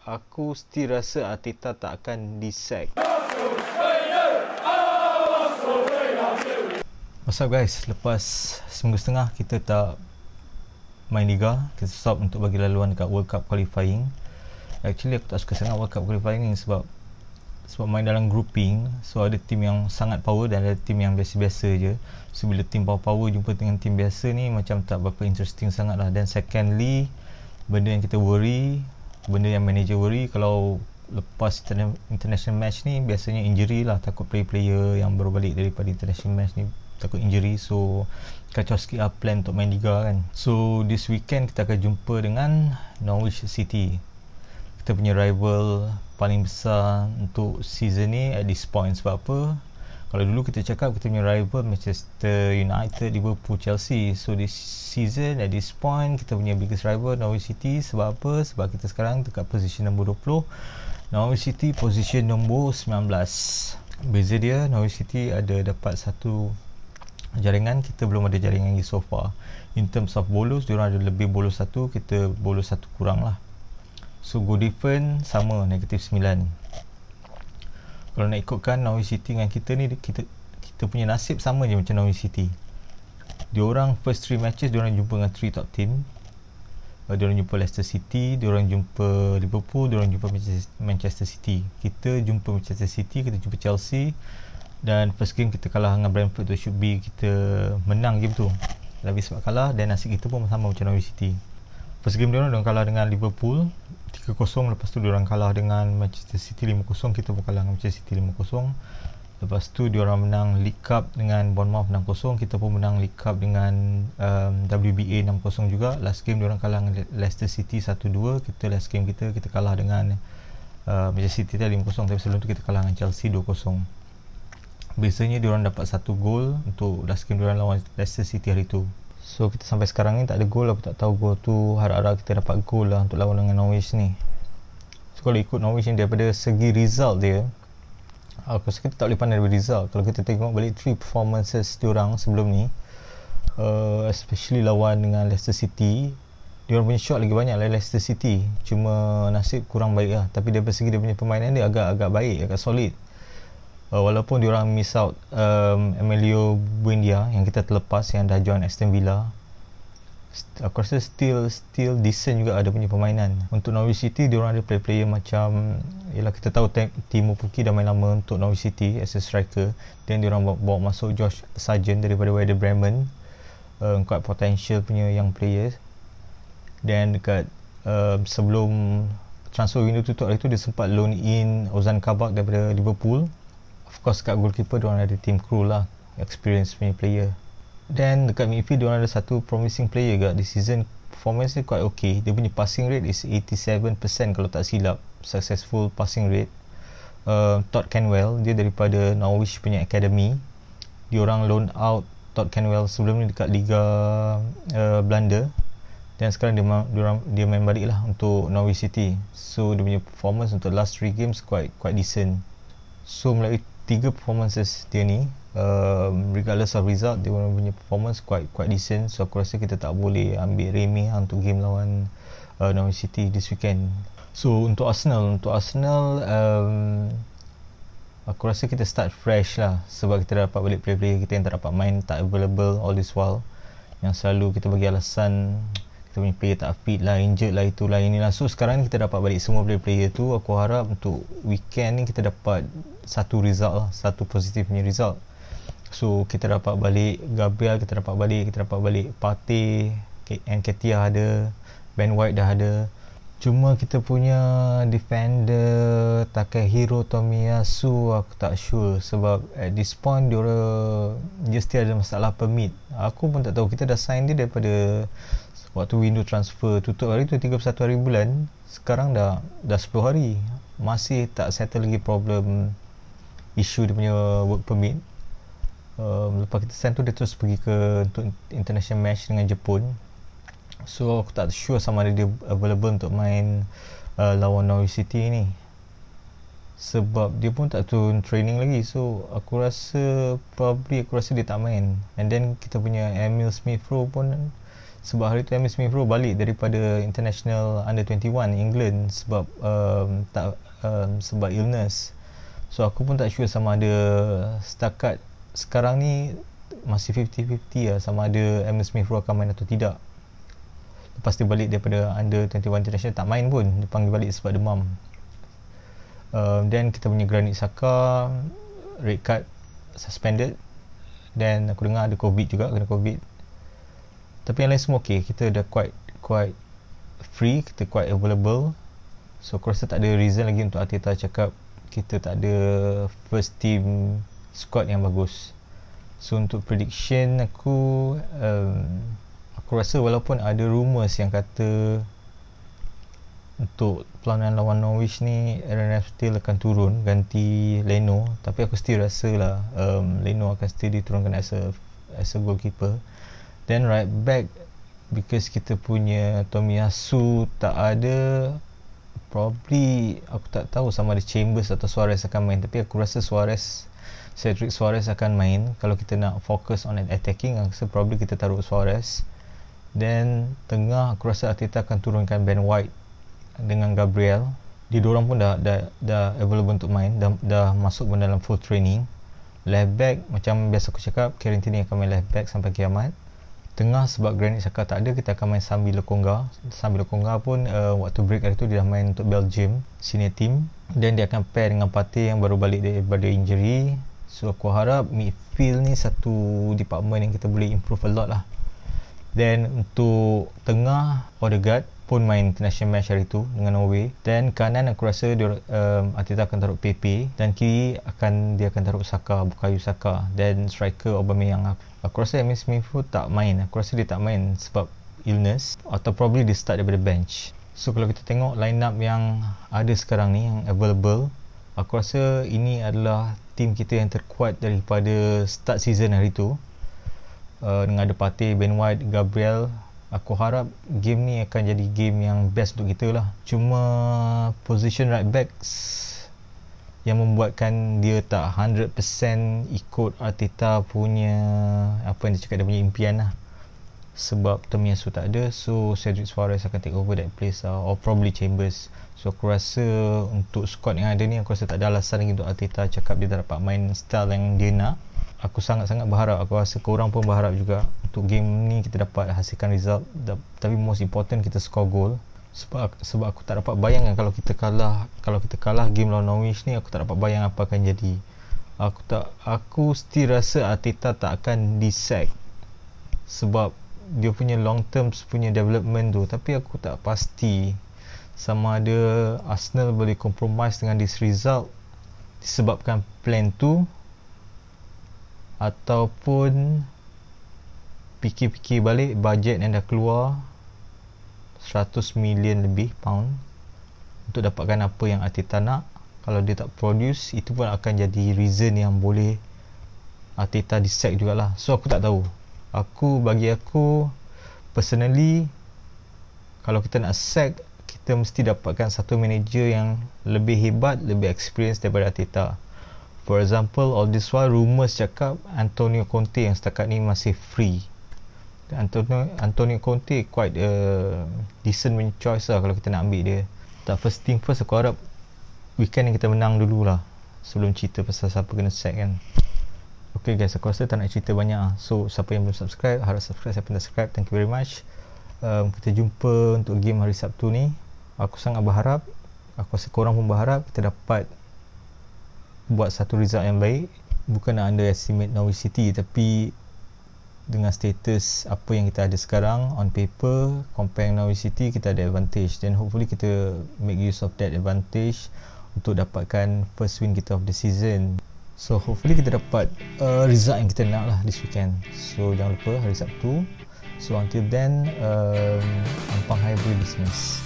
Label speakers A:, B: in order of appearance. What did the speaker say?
A: Aku still rasa Arteta tak akan di-sack. What's up guys, lepas seminggu setengah kita tak main Liga, kita stop untuk bagi laluan dekat World Cup qualifying. Actually aku tak suka sangat World Cup qualifying ni sebab main dalam grouping. So ada tim yang sangat power dan ada tim yang biasa-biasa je. So bila tim power jumpa dengan tim biasa ni macam tak berapa interesting sangat lah. Dan secondly, benda yang kita worry, benda yang manager worry, kalau lepas international match ni biasanya injury lah. Takut player-player yang baru balik daripada international match ni takut injury. So kacau sikit lah plan untuk main Liga kan. So this weekend kita akan jumpa dengan Norwich City, kita punya rival paling besar untuk season ni at this point. Sebab apa? Kalau dulu kita cakap kita punya rival Manchester United, Liverpool, Chelsea. So this season at this point kita punya biggest rival Norwich City. Sebab apa? Sebab kita sekarang dekat position nombor 20, Norwich City position nombor 19. Beza dia, Norwich City ada dapat satu jaringan, kita belum ada jaringan lagi so far. In terms of bolos, diorang ada lebih bolos satu, kita bolos satu kurang lah. So goal difference sama, negatif 9. Kalau nak ikutkan Norwich City dengan kita ni, kita punya nasib sama je macam Norwich City. Diorang first 3 matches diorang jumpa dengan 3 top team. Diorang jumpa Leicester City, diorang jumpa Liverpool, diorang jumpa Manchester City. Kita jumpa Manchester City, kita jumpa Chelsea. Dan first game kita kalah dengan Brentford tu, should be kita menang game tu. Tapi sebab kalah, dan nasib kita pun sama macam Norwich City. First game diorang kalah dengan Liverpool 3-0, lepas tu diorang kalah dengan Manchester City 5-0, kita pun kalah dengan Manchester City 5-0. Lepas tu diorang menang League Cup dengan Bournemouth 6-0, kita pun menang League Cup dengan WBA 6-0 juga. Last game diorang kalah dengan Leicester City 1-2, kita last game kita kalah dengan Manchester City 5-0, tapi sebelum tu kita kalah dengan Chelsea 2-0. Biasanya diorang dapat 1 gol untuk last game diorang lawan Leicester City hari tu. So kita sampai sekarang ni tak ada gol. Aku tak tahu gol tu, harap-harap kita dapat gol lah untuk lawan dengan Norwich ni. So kalau ikut Norwich ni daripada segi result dia, aku rasa kita tak boleh pandang daripada result. Kalau kita tengok balik 3 performances diorang sebelum ni, especially lawan dengan Leicester City, diorang punya shot lagi banyak lah Leicester City, cuma nasib kurang baik lah. Tapi daripada segi dia punya permainan dia agak baik, agak solid. Walaupun diorang miss out Emilio Buendia yang kita terlepas, yang dah join Aston Villa, aku rasa still decent juga ada punya permainan. Untuk Norwich City, diorang ada player macam, yelah kita tahu Timo Pukki dah main lama untuk Norwich City as a striker, dan diorang bawa masuk Josh Sargent daripada Werder Bremen, quite potential punya young players. Dan dekat sebelum transfer window tutup hari tu, dia sempat loan in Ozan Kabak daripada Liverpool. Of course kat goalkeeper diorang ada Tim Krul lah, experience punya player. Dan dekat midfield diorang ada satu promising player kat this season, performance dia quite okay. Dia punya passing rate is 87% kalau tak silap, successful passing rate. Todd Cantwell, dia daripada Norwich punya academy. Diorang loan out Todd Cantwell sebelum ni dekat Liga Belanda, dan sekarang dia main balik lah untuk Norwich City. So dia punya performance untuk last 3 games quite decent. So melalui 3 performances dia ni, regardless of result, dia punya performance quite decent. So aku rasa kita tak boleh ambil remeh untuk game lawan Norwich City this weekend. So untuk Arsenal, aku rasa kita start fresh lah, sebab kita dah dapat balik player-player kita yang tak dapat main, tak available all this while, yang selalu kita bagi alasan kita punya player tak fit lah, injured lah, itulah inilah. So sekarang ni kita dapat balik semua player tu. Aku harap untuk weekend ni kita dapat satu result lah, satu positif punya result. So kita dapat balik Gabriel, kita dapat balik Partey, Nketiah ada, Ben White dah ada. Cuma kita punya defender Takehiro Tomiyasu aku tak sure, sebab at this point dia still ada masalah permit. Aku pun tak tahu, kita dah sign dia daripada waktu window transfer tutup hari tu 31 hari bulan. Sekarang dah 10 hari, masih tak settle lagi problem isu dia punya work permit. Lepas kita sign tu, dia terus pergi untuk international match dengan Jepun. So aku tak sure sama ada dia available untuk main lawan Norwich City ni, sebab dia pun tak turun training lagi. So aku rasa dia tak main. And then kita punya Emil Smith Rowe pun Sebab hari tu Emil Smith Rowe balik daripada International Under 21 England sebab sebab illness. So aku pun tak sure sama ada setakat sekarang ni masih 50-50 lah sama ada Emil Smith Rowe akan main atau tidak. Lepas dia balik daripada Under 21 International tak main pun, dia panggil balik sebab demam. Then kita punya Granit Xhaka red card, suspended. Dan aku dengar ada COVID juga, kena COVID. Tapi yang lain semua okay, kita dah quite free, kita quite available. So aku rasa tak ada reason lagi untuk Arteta cakap kita tak ada first team squad yang bagus. So untuk prediction aku rasa walaupun ada rumours yang kata untuk perlawanan lawan Norwich ni Aaron Ramsdale akan turun ganti Leno, tapi aku still rasa lah Leno akan still diturunkan as a goalkeeper. Then right back, because kita punya Tomiyasu tak ada, probably aku tak tahu sama ada Chambers atau Suarez akan main, tapi aku rasa Cedric Suarez akan main. Kalau kita nak fokus on attacking, aku rasa probably kita taruh Suarez. Then tengah aku rasa Arteta akan turunkan Ben White dengan Gabriel. Dia dorang pun dah available untuk main, dah masuk pun dalam full training. Left back macam biasa aku cakap, Kieran Tierney akan main left back sampai kiamat. Tengah sebab Granit Xhaka tak ada, kita akan main Sambi Lokonga pun waktu break hari tu dia dah main untuk Belgium senior team. Dan dia akan pair dengan Partey yang baru balik daripada injury. So aku harap midfield ni satu department yang kita boleh improve a lot lah. Then untuk tengah, Odegaard pun main international match hari tu dengan Norway. Dan kanan aku rasa Arteta akan taruh Pepe, dan kiri dia akan taruh Bukayo Saka. Dan striker Aubameyang. Aku rasa Emil Smith Rowe tak main. Aku rasa dia tak main sebab illness, atau probably dia start daripada bench. So kalau kita tengok line up yang ada sekarang ni yang available, aku rasa ini adalah team kita yang terkuat daripada start season hari tu. Dengan ada Partey, Ben White, Gabriel, aku harap game ni akan jadi game yang best untuk kita lah. Cuma position right backs yang membuatkan dia tak 100% ikut Arteta punya apa yang dia cakap, dia punya impian lah. Sebab Tomiyasu tak ada, so Cedric Suarez akan take over that place lah, or probably Chambers. So aku rasa untuk squad yang ada ni, aku rasa tak ada alasan lagi untuk Arteta cakap dia tak dapat main style yang dia nak. Aku sangat-sangat berharap, aku rasa korang pun berharap juga untuk game ni kita dapat hasilkan result, tapi most important kita score goal. Sebab aku tak dapat bayangkan kalau kita kalah game lawan Norwich ni, aku tak dapat bayang apa akan jadi. Aku still rasa Arteta tak akan di-sack sebab dia punya long term punya development tu, tapi aku tak pasti sama ada Arsenal boleh compromise dengan this result disebabkan plan tu, ataupun fikir-fikir balik bajet yang dah keluar 100 million lebih pound untuk dapatkan apa yang Arteta nak. Kalau dia tak produce, itu pun akan jadi reason yang boleh Arteta di-sack jugalah. So aku tak tahu. Bagi aku personally, kalau kita nak sack, kita mesti dapatkan satu manager yang lebih hebat, lebih experience daripada Arteta. For example, all this while rumours cakap Antonio Conte yang setakat ni masih free. Antonio Conte quite a decent choice lah kalau kita nak ambil dia. Tak, first thing first, aku harap weekend ni kita menang dululah sebelum cerita pasal siapa kena sack kan. Okay guys, aku rasa tak nak cerita banyak lah. So siapa yang belum subscribe, harap subscribe. Siapa yang dah subscribe, thank you very much. Kita jumpa untuk game hari Sabtu ni. Aku sangat berharap, aku rasa korang pun berharap kita dapat buat satu result yang baik. Bukan nak underestimate Norwich City, tapi dengan status apa yang kita ada sekarang on paper, compare Norwich City, kita ada advantage. Dan hopefully kita make use of that advantage untuk dapatkan first win kita of the season. So hopefully kita dapat result yang kita nak lah this weekend. So jangan lupa hari Sabtu. So until then, Ampang Hai boleh dismiss.